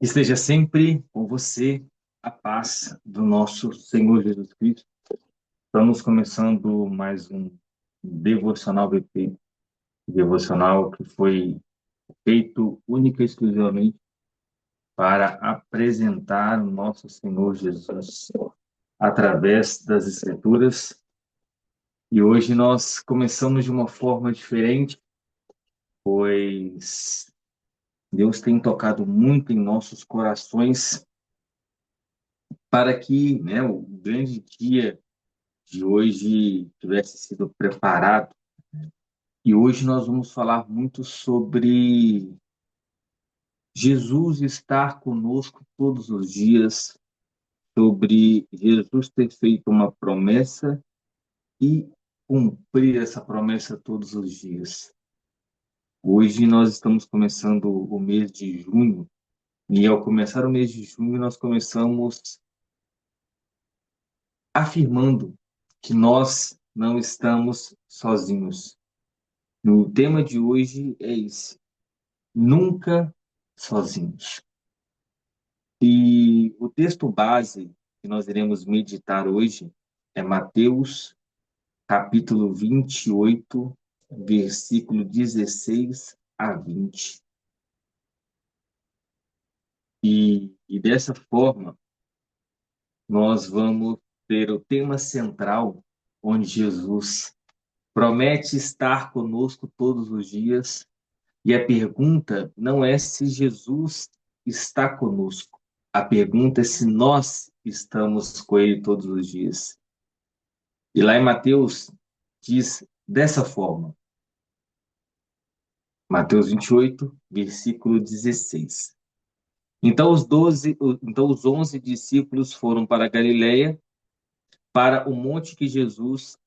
Esteja sempre com você a paz do nosso Senhor Jesus Cristo. Estamos começando mais um devocional VP, devocional que foi feito única e exclusivamente para apresentar o nosso Senhor Jesus através das Escrituras. E hoje nós começamos de uma forma diferente, pois Deus tem tocado muito em nossos corações para que, o grande dia de hoje tivesse sido preparado. E hoje nós vamos falar muito sobre Jesus estar conosco todos os dias, sobre Jesus ter feito uma promessa e cumprir essa promessa todos os dias. Hoje nós estamos começando o mês de junho, e ao começar o mês de junho, nós começamos afirmando que nós não estamos sozinhos. O tema de hoje é esse: nunca sozinhos. E o texto base que nós iremos meditar hoje é Mateus, capítulo 28, versículo 16 a 20. E dessa forma, nós vamos ter o tema central, onde Jesus promete estar conosco todos os dias. E a pergunta não é se Jesus está conosco. A pergunta é se nós estamos com Ele todos os dias. E lá em Mateus diz dessa forma, Mateus 28, versículo 16. Então os 11 discípulos foram para a Galileia, para o monte que Jesus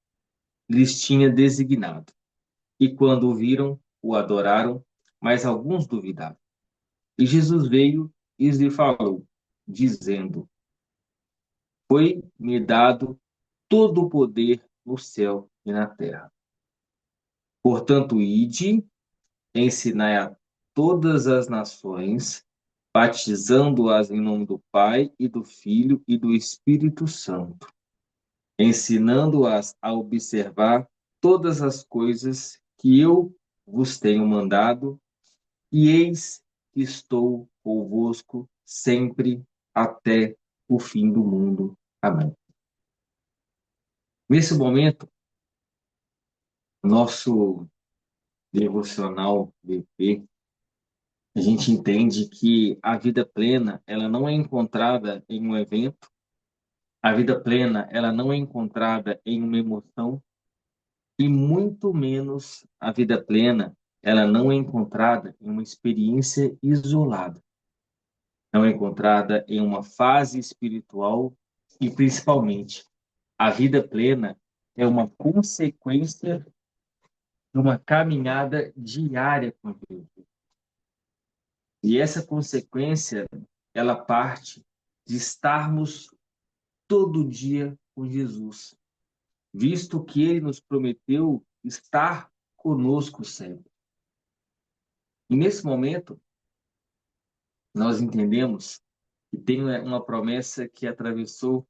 lhes tinha designado. E quando o viram, o adoraram, mas alguns duvidaram. E Jesus veio e lhe falou, dizendo: Foi-me dado todo o poder no céu e na terra. Portanto, ide, ensinai a todas as nações, batizando-as em nome do Pai e do Filho e do Espírito Santo, ensinando-as a observar todas as coisas que eu vos tenho mandado, e eis que estou convosco sempre até o fim do mundo. Amém. Nesse momento, nosso devocional BP, a gente entende que a vida plena, ela não é encontrada em um evento, a vida plena, ela não é encontrada em uma emoção, e muito menos a vida plena, ela não é encontrada em uma experiência isolada, não é encontrada em uma fase espiritual e, principalmente, a vida plena é uma consequência de uma caminhada diária com Deus. E essa consequência, ela parte de estarmos todo dia com Jesus, visto que ele nos prometeu estar conosco sempre. E nesse momento, nós entendemos que tem uma promessa que atravessou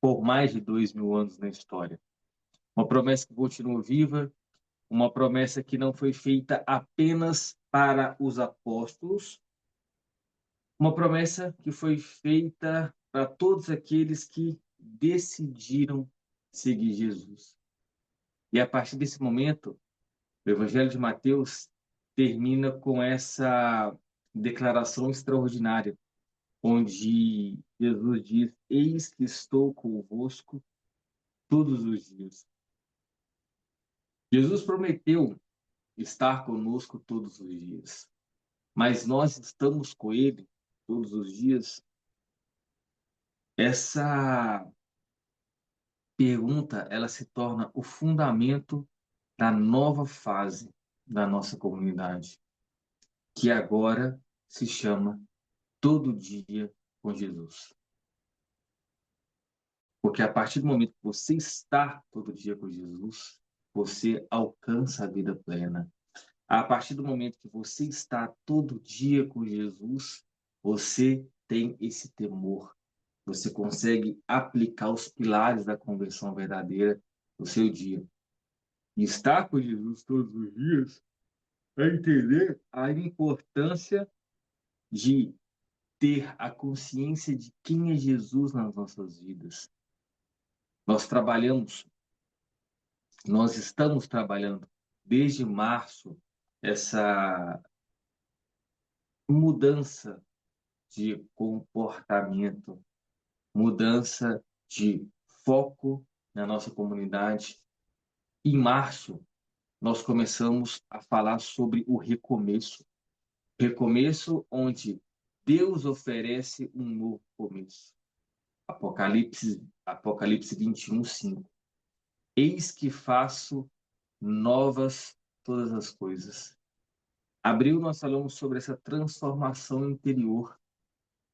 por mais de 2.000 anos na história. Uma promessa que continua viva, uma promessa que não foi feita apenas para os apóstolos, uma promessa que foi feita para todos aqueles que decidiram seguir Jesus. E a partir desse momento, o Evangelho de Mateus termina com essa declaração extraordinária, onde Jesus diz: Eis que estou convosco todos os dias. Jesus prometeu estar conosco todos os dias, mas nós estamos com Ele todos os dias. Essa pergunta, ela se torna o fundamento da nova fase da nossa comunidade, que agora se chama Todo Dia com Jesus. Porque a partir do momento que você está todo dia com Jesus, você alcança a vida plena. A partir do momento que você está todo dia com Jesus, você tem esse temor. Você consegue aplicar os pilares da conversão verdadeira no seu dia. E estar com Jesus todos os dias é entender a importância de ter a consciência de quem é Jesus nas nossas vidas. Nós trabalhamos, nós estamos trabalhando desde março essa mudança de comportamento, mudança de foco na nossa comunidade. Em março, nós começamos a falar sobre o recomeço. Recomeço onde Deus oferece um novo começo. Apocalipse 21, 5. Eis que faço novas todas as coisas. Abril, nós falamos sobre essa transformação interior.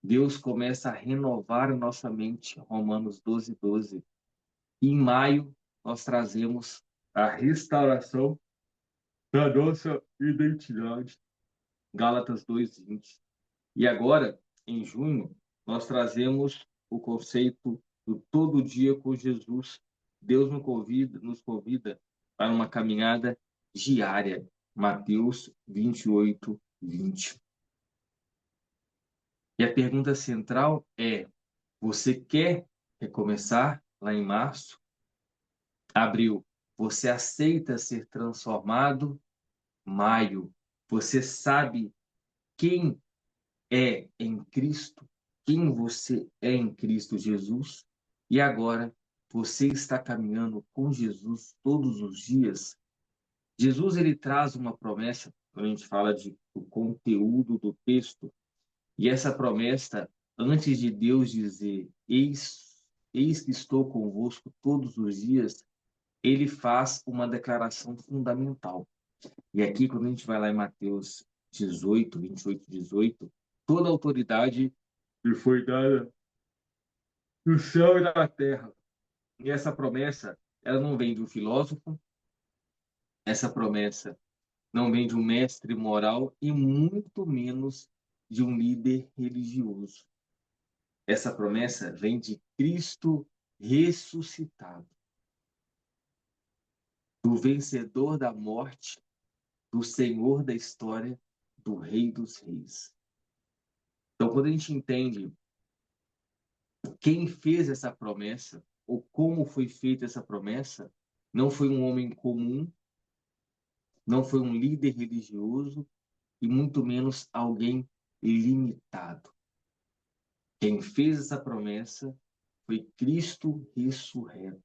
Deus começa a renovar a nossa mente, Romanos 12, 12. E em maio, nós trazemos a restauração da nossa identidade, Gálatas 2, 20. E agora, em junho, nós trazemos o conceito do todo dia com Jesus. Deus nos convida para uma caminhada diária. Mateus 28, 20. E a pergunta central é: você quer recomeçar lá em março? Abril, você aceita ser transformado? Maio, você sabe quem é em Cristo, quem você é em Cristo Jesus, e agora você está caminhando com Jesus todos os dias. Jesus, ele traz uma promessa, quando a gente fala do conteúdo do texto, e essa promessa, antes de Deus dizer, eis que estou convosco todos os dias, ele faz uma declaração fundamental. E aqui, quando a gente vai lá em Mateus 18, 28, 18, toda a autoridade lhe foi dada no céu e na terra. E essa promessa, ela não vem de um filósofo, essa promessa não vem de um mestre moral e muito menos de um líder religioso. Essa promessa vem de Cristo ressuscitado, do vencedor da morte, do Senhor da história, do Rei dos Reis. Então, quando a gente entende quem fez essa promessa, ou como foi feita essa promessa, não foi um homem comum, não foi um líder religioso e muito menos alguém limitado. Quem fez essa promessa foi Cristo ressurreto,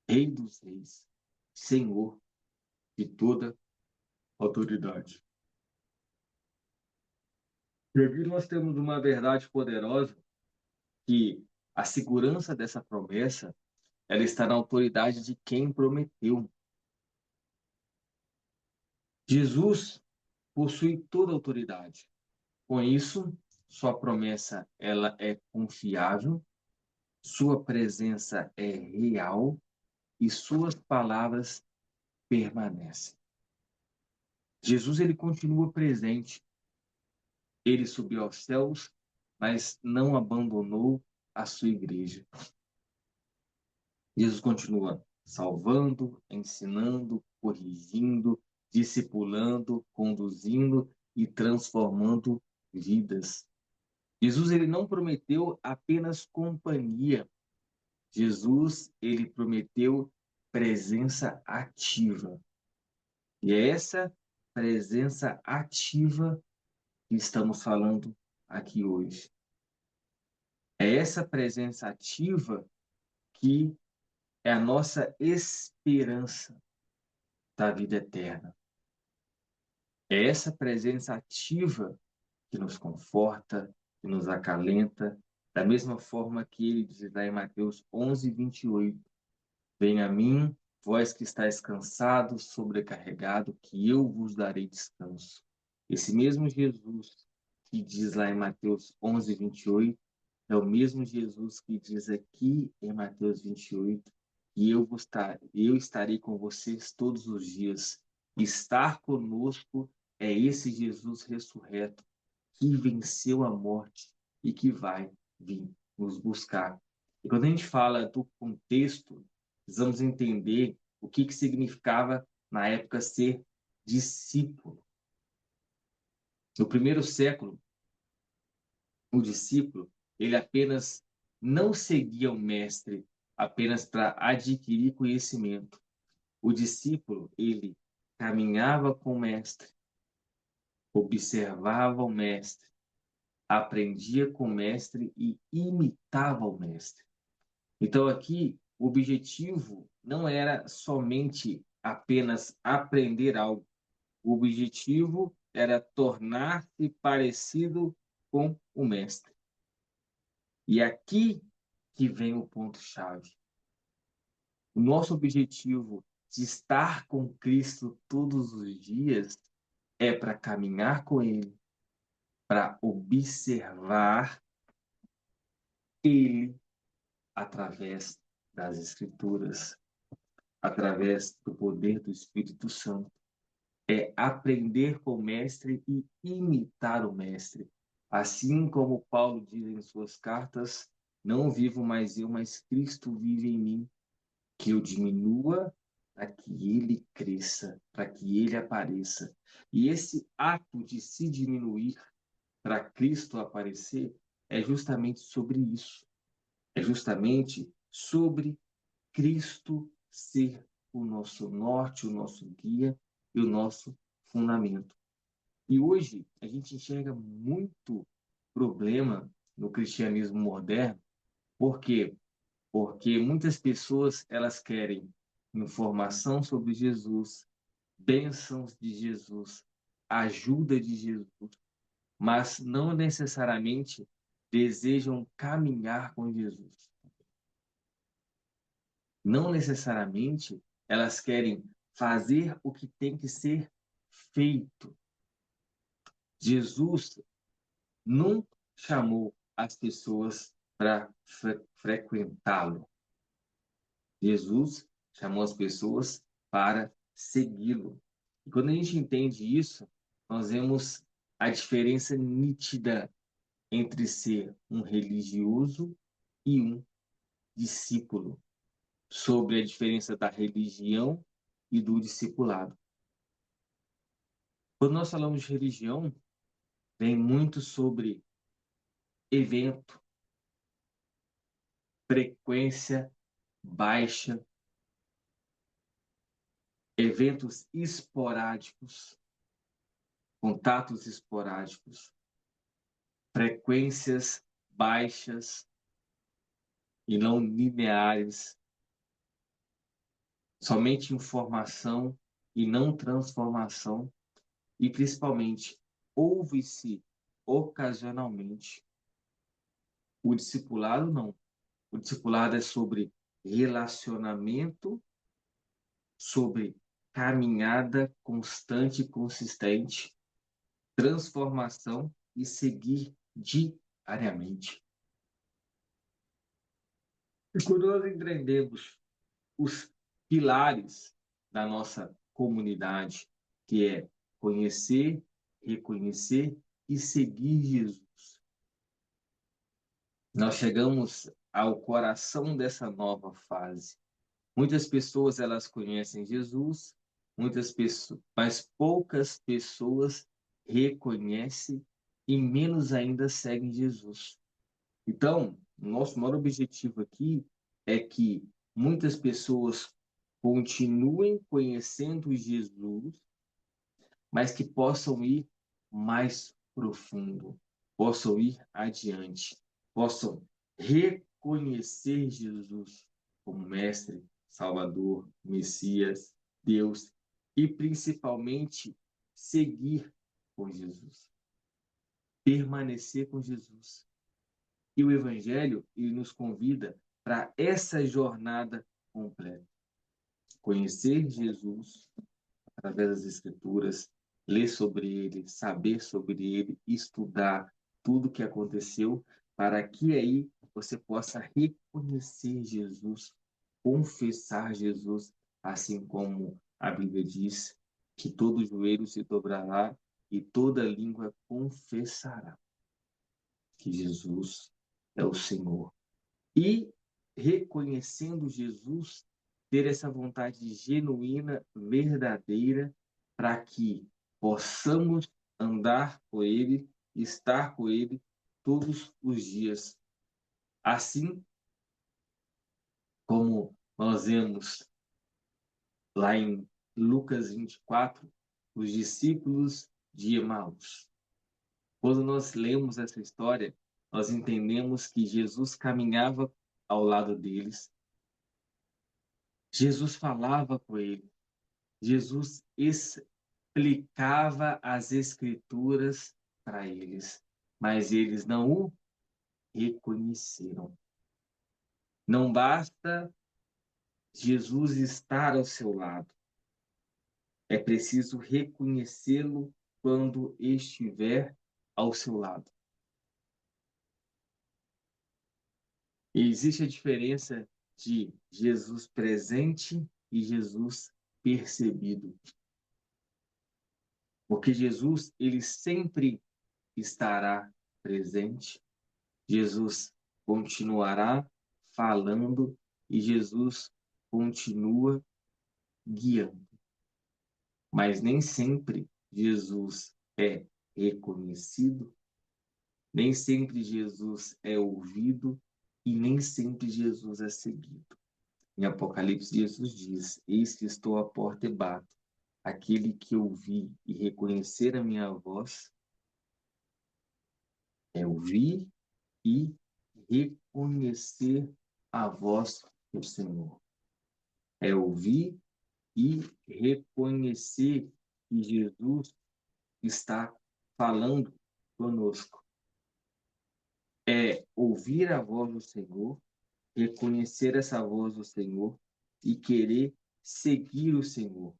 Rei dos Reis, Senhor de toda autoridade. E aqui nós temos uma verdade poderosa que a segurança dessa promessa ela está na autoridade de quem prometeu. Jesus possui toda a autoridade. Com isso, sua promessa ela é confiável, sua presença é real e suas palavras permanecem. Jesus ele continua presente. Ele subiu aos céus, mas não abandonou a sua igreja. Jesus continua salvando, ensinando, corrigindo, discipulando, conduzindo e transformando vidas. Jesus ele não prometeu apenas companhia. Jesus ele prometeu presença ativa. E é essa presença ativa que estamos falando aqui hoje. É essa presença ativa que é a nossa esperança da vida eterna. É essa presença ativa que nos conforta, que nos acalenta, da mesma forma que ele diz lá em Mateus 11, 28. Venha a mim, vós que estáis cansados, sobrecarregado, que eu vos darei descanso. Esse mesmo Jesus que diz lá em Mateus 11, 28, é o mesmo Jesus que diz aqui em Mateus 28, que eu estarei com vocês todos os dias. Estar conosco é esse Jesus ressurreto que venceu a morte e que vai vir nos buscar. E quando a gente fala do contexto, precisamos entender o que significava na época ser discípulo. No primeiro século, o discípulo, ele apenas não seguia o mestre apenas para adquirir conhecimento. O discípulo, ele caminhava com o mestre, observava o mestre, aprendia com o mestre e imitava o mestre. Então, aqui, o objetivo não era somente apenas aprender algo. O objetivo era tornar-se parecido com o mestre. E aqui que vem o ponto-chave. O nosso objetivo de estar com Cristo todos os dias é para caminhar com Ele, para observar Ele através das Escrituras, através do poder do Espírito Santo. É aprender com o Mestre e imitar o Mestre. Assim como Paulo diz em suas cartas, não vivo mais eu, mas Cristo vive em mim, que eu diminua para que ele cresça, para que ele apareça. E esse ato de se diminuir para Cristo aparecer é justamente sobre isso. É justamente sobre Cristo ser o nosso norte, o nosso guia e o nosso fundamento. E hoje a gente enxerga muito problema no cristianismo moderno, por quê? Porque muitas pessoas elas querem informação sobre Jesus, bênçãos de Jesus, ajuda de Jesus, mas não necessariamente desejam caminhar com Jesus. Não necessariamente elas querem fazer o que tem que ser feito. Jesus não chamou as pessoas para frequentá-lo. Jesus chamou as pessoas para segui-lo. E quando a gente entende isso, nós vemos a diferença nítida entre ser um religioso e um discípulo, sobre a diferença da religião e do discipulado. Quando nós falamos de religião, vem muito sobre evento, frequência baixa, eventos esporádicos, contatos esporádicos, frequências baixas e não lineares, somente informação e não transformação, e principalmente ouve-se ocasionalmente. O discipulado não. O discipulado é sobre relacionamento, sobre caminhada constante e consistente, transformação e seguir diariamente. E quando nós entendemos os pilares da nossa comunidade, que é conhecer, reconhecer e seguir Jesus, nós chegamos ao coração dessa nova fase. Muitas pessoas elas conhecem Jesus, muitas pessoas, mas poucas pessoas reconhecem e menos ainda seguem Jesus. Então, nosso maior objetivo aqui é que muitas pessoas continuem conhecendo Jesus, mas que possam ir mais profundo, possam ir adiante, possam reconhecer Jesus como Mestre, Salvador, Messias, Deus e principalmente seguir com Jesus, permanecer com Jesus. E o Evangelho, ele nos convida para essa jornada completa. Conhecer Jesus através das Escrituras, ler sobre ele, saber sobre ele, estudar tudo o que aconteceu, para que aí você possa reconhecer Jesus, confessar Jesus, assim como a Bíblia diz que todo joelho se dobrará e toda língua confessará que Jesus é o Senhor. E reconhecendo Jesus, ter essa vontade genuína, verdadeira, para que possamos andar com Ele, estar com Ele todos os dias. Assim como nós vemos lá em Lucas 24, os discípulos de Emaús. Quando nós lemos essa história, nós entendemos que Jesus caminhava ao lado deles, Jesus falava com ele, Jesus explicava as Escrituras para eles, mas eles não o reconheceram. Não basta Jesus estar ao seu lado, é preciso reconhecê-lo quando estiver ao seu lado. E existe a diferença de Jesus presente e Jesus percebido. Porque Jesus, ele sempre estará presente, Jesus continuará falando e Jesus continua guiando. Mas nem sempre Jesus é reconhecido, nem sempre Jesus é ouvido e nem sempre Jesus é seguido. Em Apocalipse, Jesus diz: Eis que estou à porta e bato. Aquele que ouvir e reconhecer a minha voz, é ouvir e reconhecer a voz do Senhor. É ouvir e reconhecer que Jesus está falando conosco. É ouvir a voz do Senhor, reconhecer essa voz do Senhor e querer seguir o Senhor.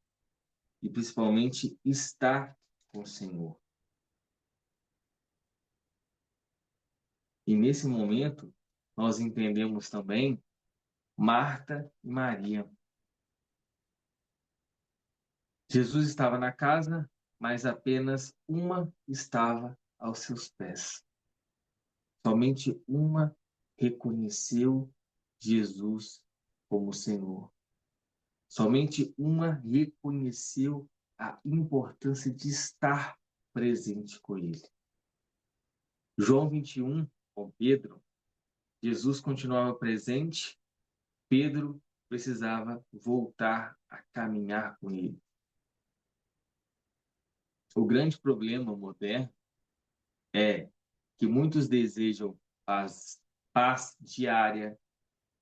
E principalmente estar com o Senhor. E nesse momento, nós entendemos também Marta e Maria. Jesus estava na casa, mas apenas uma estava aos seus pés. Somente uma reconheceu Jesus como Senhor. Somente uma reconheceu a importância de estar presente com Ele. João 21, com Pedro, Jesus continuava presente, Pedro precisava voltar a caminhar com ele. O grande problema moderno é que muitos desejam paz diária,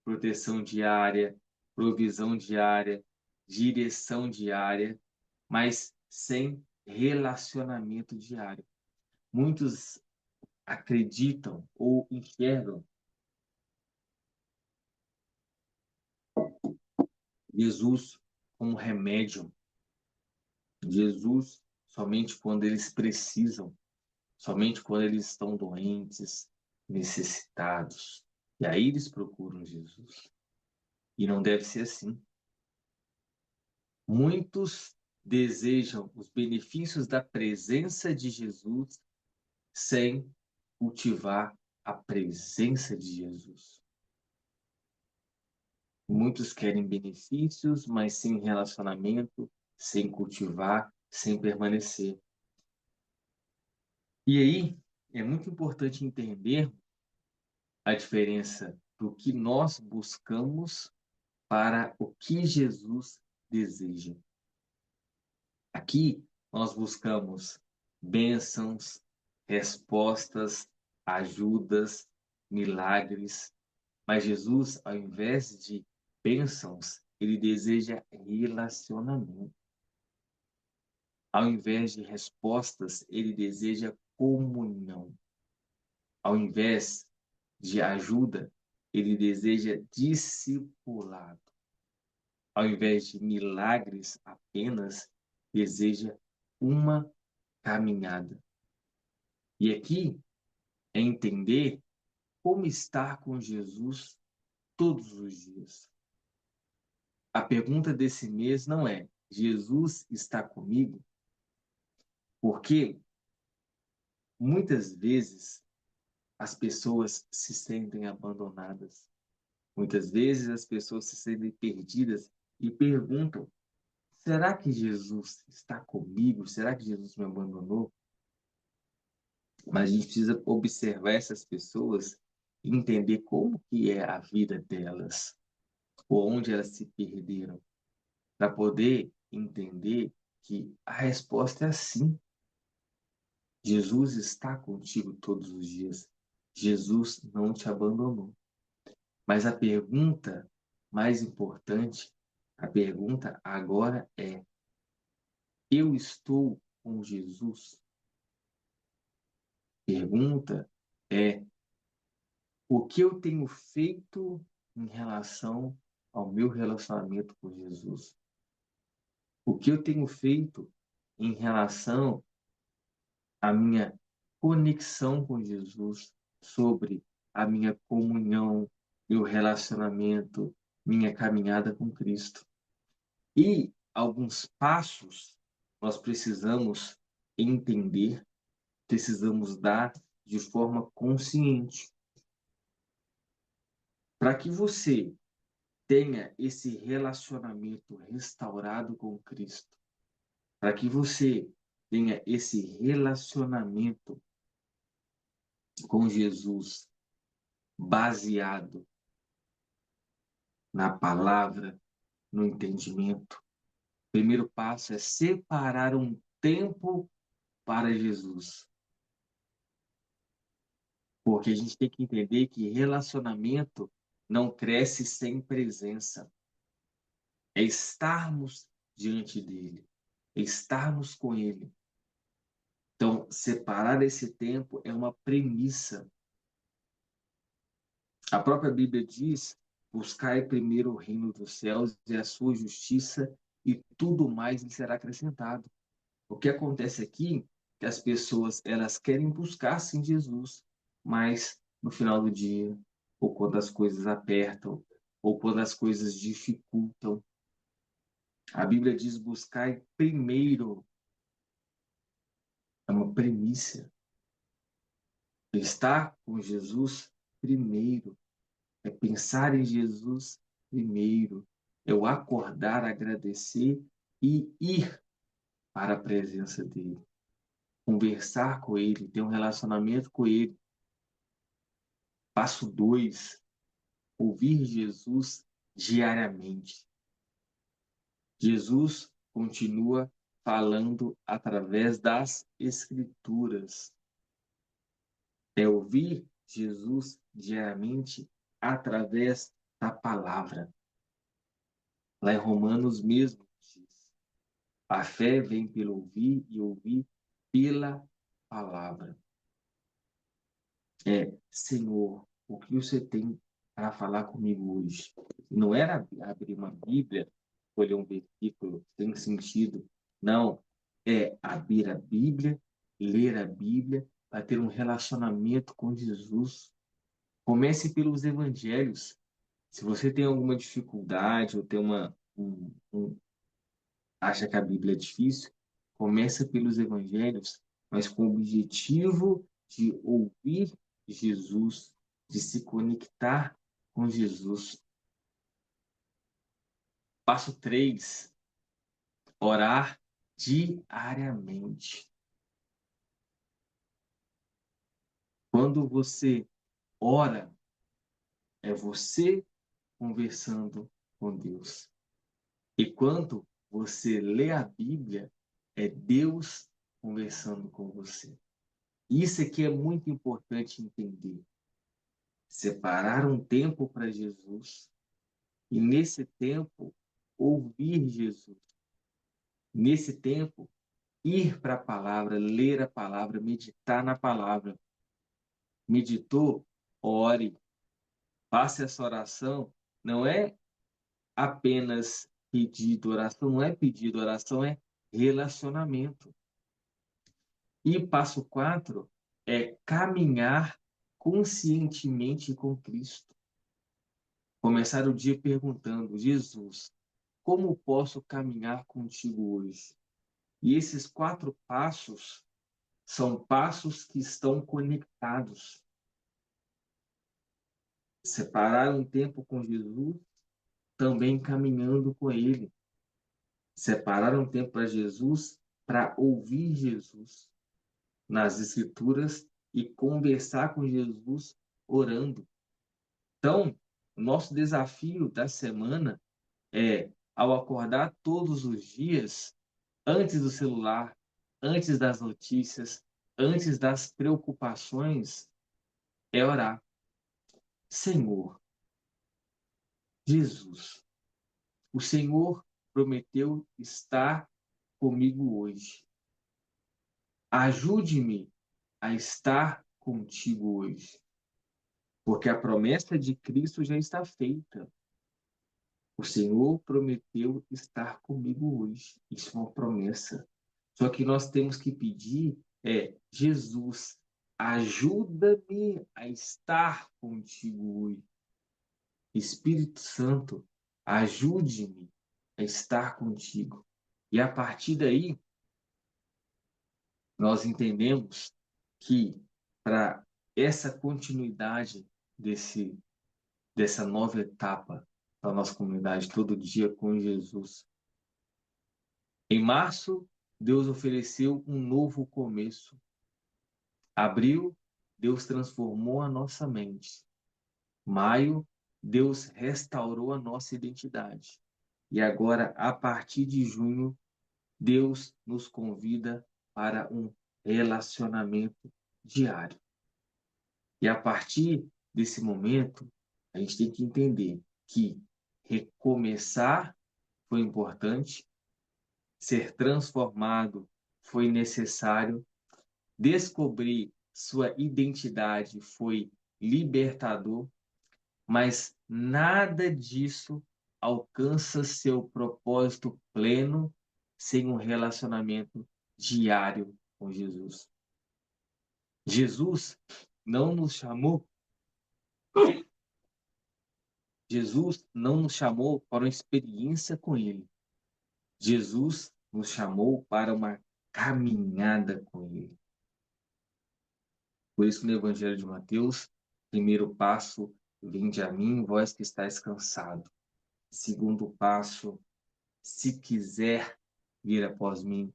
proteção diária, provisão diária, direção diária, mas sem relacionamento diário. Muitos acreditam ou enxergam Jesus como remédio, Jesus somente quando eles precisam, somente quando eles estão doentes, necessitados. E aí eles procuram Jesus. E não deve ser assim. Muitos desejam os benefícios da presença de Jesus sem cultivar a presença de Jesus. Muitos querem benefícios, mas sem relacionamento, sem cultivar, sem permanecer. E aí é muito importante entender a diferença do que nós buscamos para o que Jesus deseja. Aqui nós buscamos bênçãos, respostas, ajudas, milagres, mas Jesus, ao invés de bênçãos, ele deseja relacionamento. Ao invés de respostas, ele deseja comunhão. Ao invés de ajuda, ele deseja discipulado. Ao invés de milagres apenas, deseja uma caminhada. E aqui é entender como estar com Jesus todos os dias. A pergunta desse mês não é Jesus está comigo? Porque muitas vezes as pessoas se sentem abandonadas. Muitas vezes as pessoas se sentem perdidas e perguntam: será que Jesus está comigo? Será que Jesus me abandonou? Mas a gente precisa observar essas pessoas e entender como que é a vida delas, ou onde elas se perderam, para poder entender que a resposta é sim. Jesus está contigo todos os dias. Jesus não te abandonou. Mas a pergunta mais importante, a pergunta agora é: eu estou com Jesus? Pergunta é: o que eu tenho feito em relação ao meu relacionamento com Jesus? O que eu tenho feito em relação à minha conexão com Jesus, sobre a minha comunhão, meu relacionamento, minha caminhada com Cristo? E alguns passos nós precisamos entender, precisamos dar de forma consciente, para que você tenha esse relacionamento restaurado com Cristo, para que você tenha esse relacionamento com Jesus baseado na palavra, no entendimento. O primeiro passo é separar um tempo para Jesus, porque a gente tem que entender que relacionamento não cresce sem presença. É estarmos diante dele, é estarmos com ele. Então, separar esse tempo é uma premissa. A própria Bíblia diz: buscai primeiro o reino dos céus e a sua justiça, e tudo mais lhe será acrescentado. O que acontece aqui é que as pessoas elas querem buscar sim Jesus, mas no final do dia, ou quando as coisas apertam, ou quando as coisas dificultam, a Bíblia diz: buscai primeiro. É uma premissa. Estar com Jesus primeiro. É pensar em Jesus primeiro. É o acordar, agradecer e ir para a presença dele. Conversar com ele, ter um relacionamento com ele. Passo 2, ouvir Jesus diariamente. Jesus continua falando através das Escrituras. É ouvir Jesus diariamente através da palavra. Lá em Romanos mesmo diz: a fé vem pelo ouvir e ouvir pela palavra. Senhor, o que você tem para falar comigo hoje? Não era abrir uma Bíblia, escolher um versículo sem sentido. Não, é abrir a Bíblia, ler a Bíblia, para ter um relacionamento com Jesus. Comece pelos evangelhos. Se você tem alguma dificuldade ou tem acha que a Bíblia é difícil, começa pelos evangelhos, mas com o objetivo de ouvir Jesus, de se conectar com Jesus. Passo 3, orar diariamente. Quando você ora, é você conversando com Deus. E quando você lê a Bíblia, é Deus conversando com você. Isso aqui é muito importante entender. Separar um tempo para Jesus e, nesse tempo, ouvir Jesus. Nesse tempo, ir para a palavra, ler a palavra, meditar na palavra. Meditou? Ore. Faça essa oração. Não é apenas pedido, oração não é pedido, oração é relacionamento. E passo 4 é caminhar conscientemente com Cristo. Começar o dia perguntando: Jesus, como posso caminhar contigo hoje? E esses 4 passos são passos que estão conectados. Separar um tempo com Jesus, também caminhando com Ele. Separar um tempo para Jesus, para ouvir Jesus nas Escrituras e conversar com Jesus orando. Então, o nosso desafio da semana é, ao acordar todos os dias, antes do celular, antes das notícias, antes das preocupações, é orar. Senhor, Jesus, o Senhor prometeu estar comigo hoje. Ajude-me a estar contigo hoje, porque a promessa de Cristo já está feita. O Senhor prometeu estar comigo hoje. Isso é uma promessa. Só que nós temos que pedir Jesus, ajuda-me a estar contigo hoje. Espírito Santo, ajude-me a estar contigo. E a partir daí, nós entendemos que para essa continuidade dessa nova etapa da nossa comunidade, todo dia com Jesus, em março, Deus ofereceu um novo começo. Abril, Deus transformou a nossa mente. Maio, Deus restaurou a nossa identidade. E agora, a partir de junho, Deus nos convida para um relacionamento diário. E a partir desse momento, a gente tem que entender que recomeçar foi importante, ser transformado foi necessário, descobrir sua identidade foi libertador, mas nada disso alcança seu propósito pleno sem um relacionamento diário com Jesus. Jesus não nos chamou, Jesus não nos chamou para uma experiência com Ele. Jesus nos chamou para uma caminhada com Ele. Por isso, no Evangelho de Mateus, primeiro passo, vinde a mim, vós que estáis cansado. Segundo passo, se quiser vir após mim,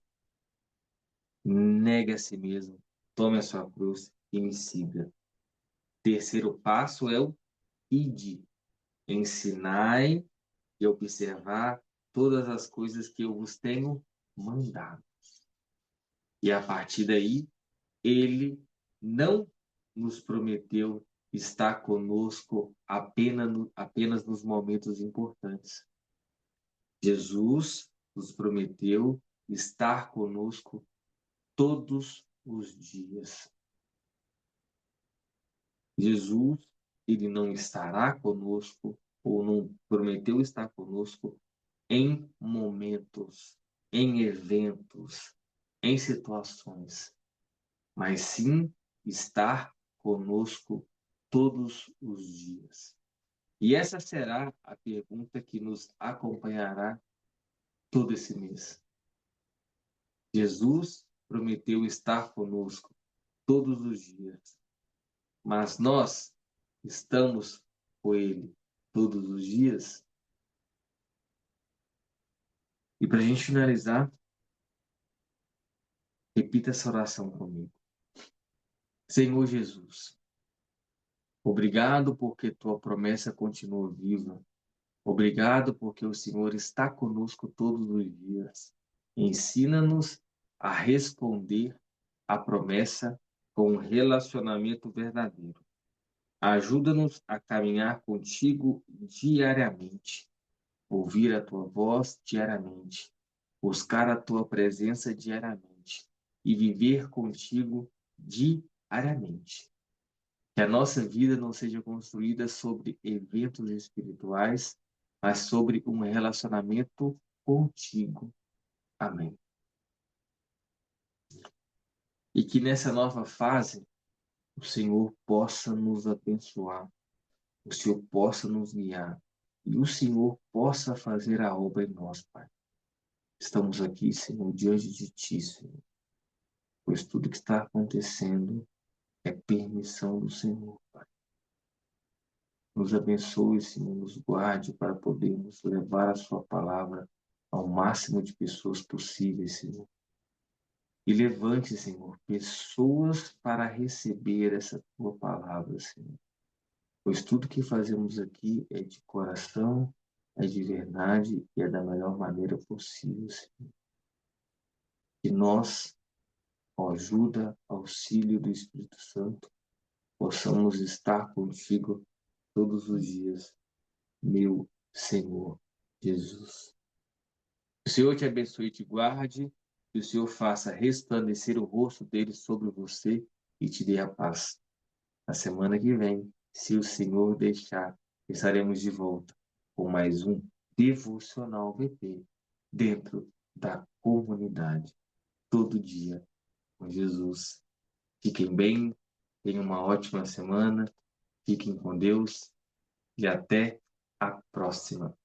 negue a si mesmo, tome a sua cruz e me siga. Terceiro passo é o ide, ensinai e observar todas as coisas que eu vos tenho mandado. E a partir daí, ele não nos prometeu estar conosco apenas nos momentos importantes. Jesus nos prometeu estar conosco todos os dias. Jesus, ele não estará conosco ou não prometeu estar conosco em momentos, em eventos, em situações, mas sim estar conosco todos os dias. E essa será a pergunta que nos acompanhará todo esse mês. Jesus prometeu estar conosco todos os dias, mas nós estamos com Ele todos os dias. E para a gente finalizar, repita essa oração comigo. Senhor Jesus, obrigado porque tua promessa continua viva. Obrigado porque o Senhor está conosco todos os dias. Ensina-nos a responder à promessa com um relacionamento verdadeiro. Ajuda-nos a caminhar contigo diariamente, ouvir a tua voz diariamente, buscar a tua presença diariamente e viver contigo diariamente. Que a nossa vida não seja construída sobre eventos espirituais, mas sobre um relacionamento contigo. Amém. E que nessa nova fase, o Senhor possa nos abençoar, o Senhor possa nos guiar, e o Senhor possa fazer a obra em nós, Pai. Estamos aqui, Senhor, diante de Ti, Senhor, pois tudo que está acontecendo é permissão do Senhor, Pai. Nos abençoe, Senhor, nos guarde para podermos levar a Sua palavra ao máximo de pessoas possíveis, Senhor. E levante, Senhor, pessoas para receber essa Tua palavra, Senhor. Pois tudo que fazemos aqui é de coração, é de verdade e é da melhor maneira possível, Senhor. Que nós, com a ajuda, auxílio do Espírito Santo, possamos estar contigo todos os dias, meu Senhor Jesus. Que o Senhor te abençoe e te guarde, que o Senhor faça resplandecer o rosto dele sobre você e te dê a paz. Na semana que vem, se o Senhor deixar, estaremos de volta com mais um Devocional VP dentro da comunidade, todo dia com Jesus. Fiquem bem, tenham uma ótima semana, fiquem com Deus e até a próxima.